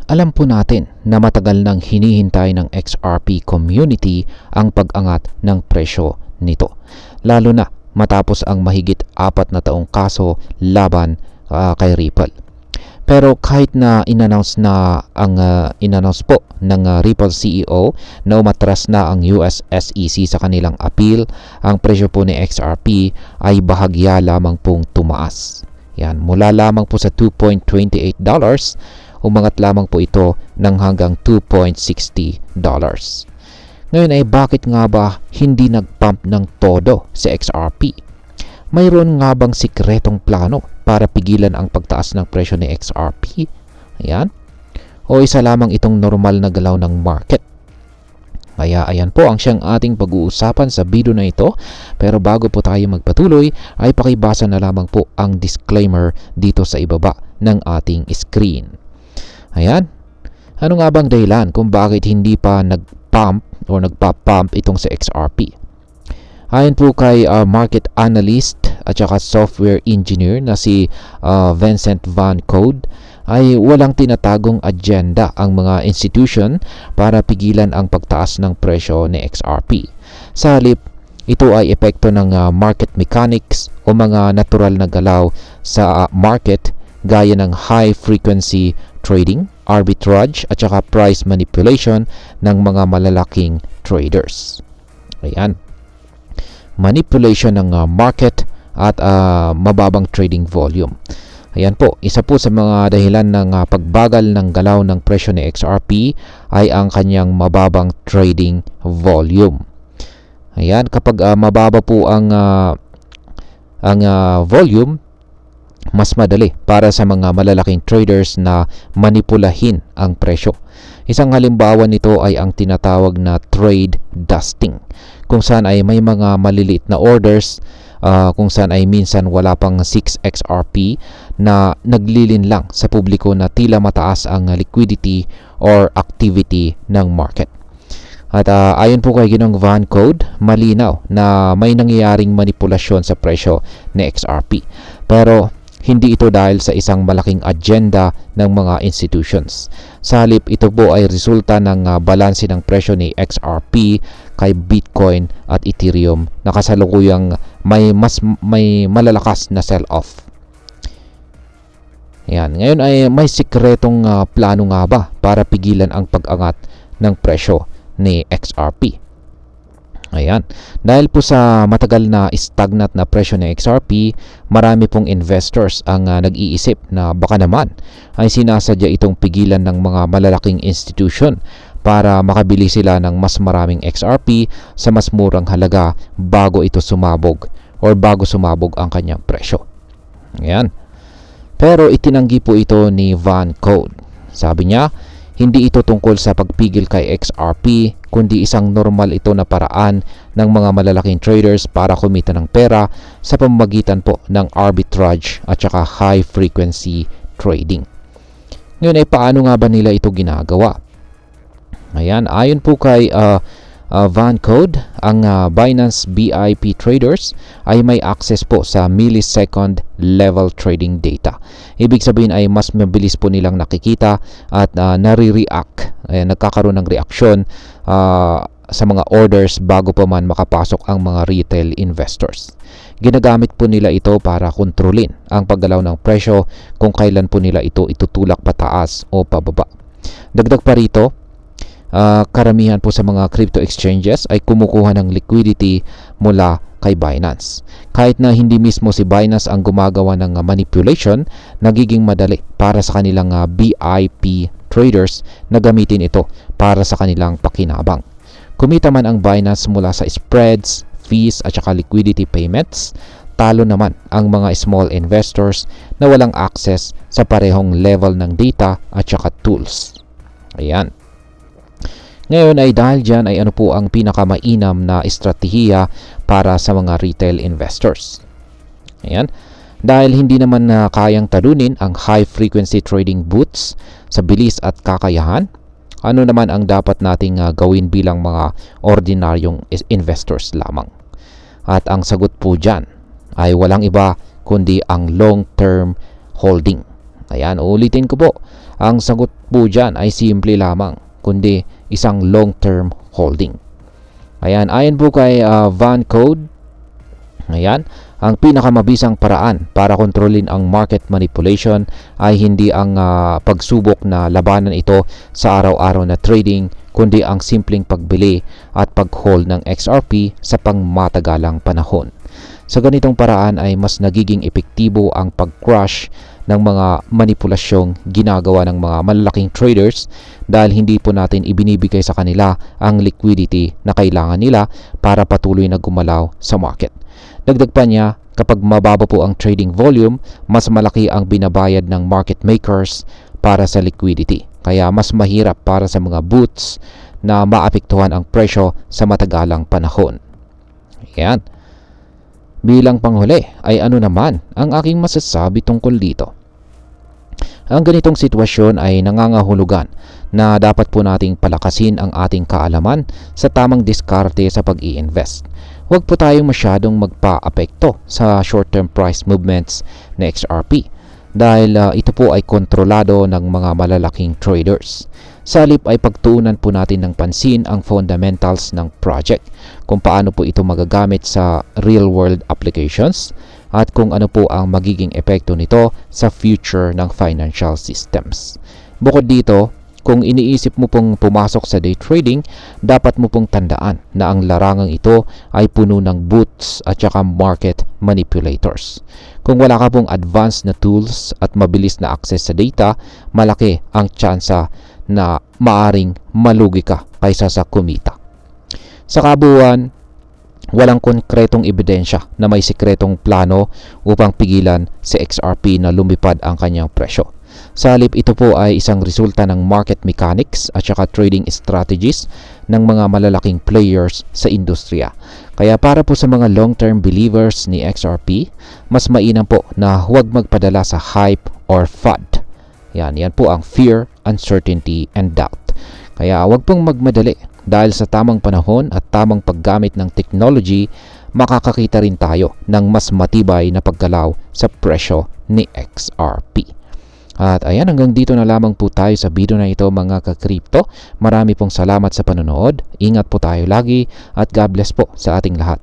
Alam po natin na matagal nang hinihintay ng XRP community ang pag-angat ng presyo nito. Lalo na matapos ang mahigit 4 na taong kaso laban kay Ripple. Pero kahit na inannounce po ng Ripple CEO na umatras na ang US SEC sa kanilang appeal, ang presyo po ni XRP ay bahagya lamang pong tumaas. Yan, mula lamang po sa $2.28, umangat lamang po ito ng hanggang $2.60. Ngayon ay bakit nga ba hindi nag-pump ng todo si XRP? Mayroon nga bang sikretong plano para pigilan ang pagtaas ng presyo ni XRP? Ayan. O isa lamang itong normal na galaw ng market? Kaya ayan po ang siyang ating pag-uusapan sa video na ito. Pero bago po tayo magpatuloy, ay pakibasa na lamang po ang disclaimer dito sa ibaba ng ating screen. Ayan. Ano nga bang dahilan kung bakit hindi pa nag-pump o nagpa-pump itong sa XRP? Ayon po kay market analyst at saka software engineer na si Vincent Van Code, ay walang tinatagong agenda ang mga institution para pigilan ang pagtaas ng presyo ni XRP. Sa halip, ito ay epekto ng market mechanics o mga natural na galaw sa market gaya ng high frequency trading, arbitrage at saka price manipulation ng mga malalaking traders. Ayan. Manipulation ng market at mababang trading volume. Ayan po, isa po sa mga dahilan ng pagbagal ng galaw ng presyo ni XRP ay ang kanyang mababang trading volume. Ayan, kapag mababa po ang volume, mas madali para sa mga malalaking traders na manipulahin ang presyo. Isang halimbawa nito ay ang tinatawag na trade dusting, kung saan ay may mga maliliit na orders kung saan ay minsan wala pang 6 XRP na naglilin lang sa publiko na tila mataas ang liquidity or activity ng market. At ayon po kay Ginong Van Code, malinaw na may nangyayaring manipulasyon sa presyo ni XRP. Pero hindi ito dahil sa isang malaking agenda ng mga institutions. Sa halip, ito po ay resulta ng balanse ng presyo ni XRP kay Bitcoin at Ethereum na kasalukuyang may malalakas na sell-off. Ayan. Ngayon ay may sikretong plano nga ba para pigilan ang pag-angat ng presyo ni XRP? Ayan. Dahil po sa matagal na stagnant na presyo ng XRP, marami pong investors ang nag-iisip na baka naman ay sinasadya itong pigilan ng mga malalaking institution para makabili sila ng mas maraming XRP sa mas murang halaga bago ito sumabog or bago sumabog ang kanyang presyo. Ayan. Pero itinanggi po ito ni Van Code. Sabi niya, hindi ito tungkol sa pagpigil kay XRP, kundi isang normal ito na paraan ng mga malalaking traders para kumita ng pera sa pamamagitan po ng arbitrage at saka high frequency trading. Ngayon ay paano nga ba nila ito ginagawa? Ayan, ayon po kay Van Code, ang Binance BIP traders ay may access po sa millisecond level trading data. Ibig sabihin ay mas mabilis po nilang nakikita at nare-react, nagkakaroon ng reaksyon sa mga orders bago pa man makapasok ang mga retail investors. Ginagamit po nila ito para kontrolin ang paggalaw ng presyo kung kailan po nila ito itutulak pataas o pababa. Dagdag pa rito, karamihan po sa mga crypto exchanges ay kumukuha ng liquidity mula kay Binance. Kahit na hindi mismo si Binance ang gumagawa ng manipulation, nagiging madali para sa kanilang BIP traders na gamitin ito para sa kanilang pakinabang. Kumita man ang Binance mula sa spreads, fees at saka liquidity payments, talo naman ang mga small investors na walang access sa parehong level ng data at saka tools. Ayan. Ngayon ay dahil dyan ay ano po ang pinakamainam na estratehiya para sa mga retail investors. Ayan. Dahil hindi naman na kayang talunin ang high frequency trading boots sa bilis at kakayahan, ano naman ang dapat nating gawin bilang mga ordinaryong investors lamang? At ang sagot po dyan ay walang iba kundi ang long-term holding. Ayan, ulitin ko po. Ang sagot po dyan ay simple lamang, kundi isang long-term holding. Ayan, ayon po kay Van Code, ayan, ang pinakamabisang paraan para kontrolin ang market manipulation ay hindi ang pagsubok na labanan ito sa araw-araw na trading, kundi ang simpleng pagbili at pag-hold ng XRP sa pangmatagalang panahon. Sa ganitong paraan ay mas nagiging epektibo ang pag-crush ng mga manipulasyong ginagawa ng mga malalaking traders dahil hindi po natin ibinibigay sa kanila ang liquidity na kailangan nila para patuloy na gumalaw sa market. Dagdag pa niya, kapag mababa po ang trading volume, mas malaki ang binabayad ng market makers para sa liquidity. Kaya mas mahirap para sa mga boots na maapektuhan ang presyo sa matagalang panahon. Ayan. Bilang panghuli ay ano naman ang aking masasabi tungkol dito? Ang ganitong sitwasyon ay nangangahulugan na dapat po nating palakasin ang ating kaalaman sa tamang diskarte sa pag-i-invest. Huwag po tayong masyadong magpa-apekto sa short-term price movements na XRP dahil ito po ay kontrolado ng mga malalaking traders. Sa halip ay pagtuunan po natin ng pansin ang fundamentals ng project, kung paano po ito magagamit sa real-world applications at kung ano po ang magiging epekto nito sa future ng financial systems. Bukod dito, kung iniisip mo pong pumasok sa day trading, dapat mo pong tandaan na ang larangang ito ay puno ng boots at saka market manipulators. Kung wala ka pong advanced na tools at mabilis na access sa data, malaki ang tsansa na maaring malugi ka kaysa sa kumita. Sa kabuuan, walang konkretong ebidensya na may sikretong plano upang pigilan si XRP na lumipad ang kanyang presyo. Sa halip, ito po ay isang resulta ng market mechanics at saka trading strategies ng mga malalaking players sa industriya. Kaya para po sa mga long-term believers ni XRP, mas mainam po na huwag magpadala sa hype or FUD. Yan po ang fear, uncertainty, and doubt. Kaya huwag pong magmadali dahil sa tamang panahon at tamang paggamit ng technology, makakakita rin tayo ng mas matibay na paggalaw sa presyo ni XRP. At ayan, hanggang dito na lamang po tayo sa video na ito mga ka-crypto. Marami pong salamat sa panonood. Ingat po tayo lagi at God bless po sa ating lahat.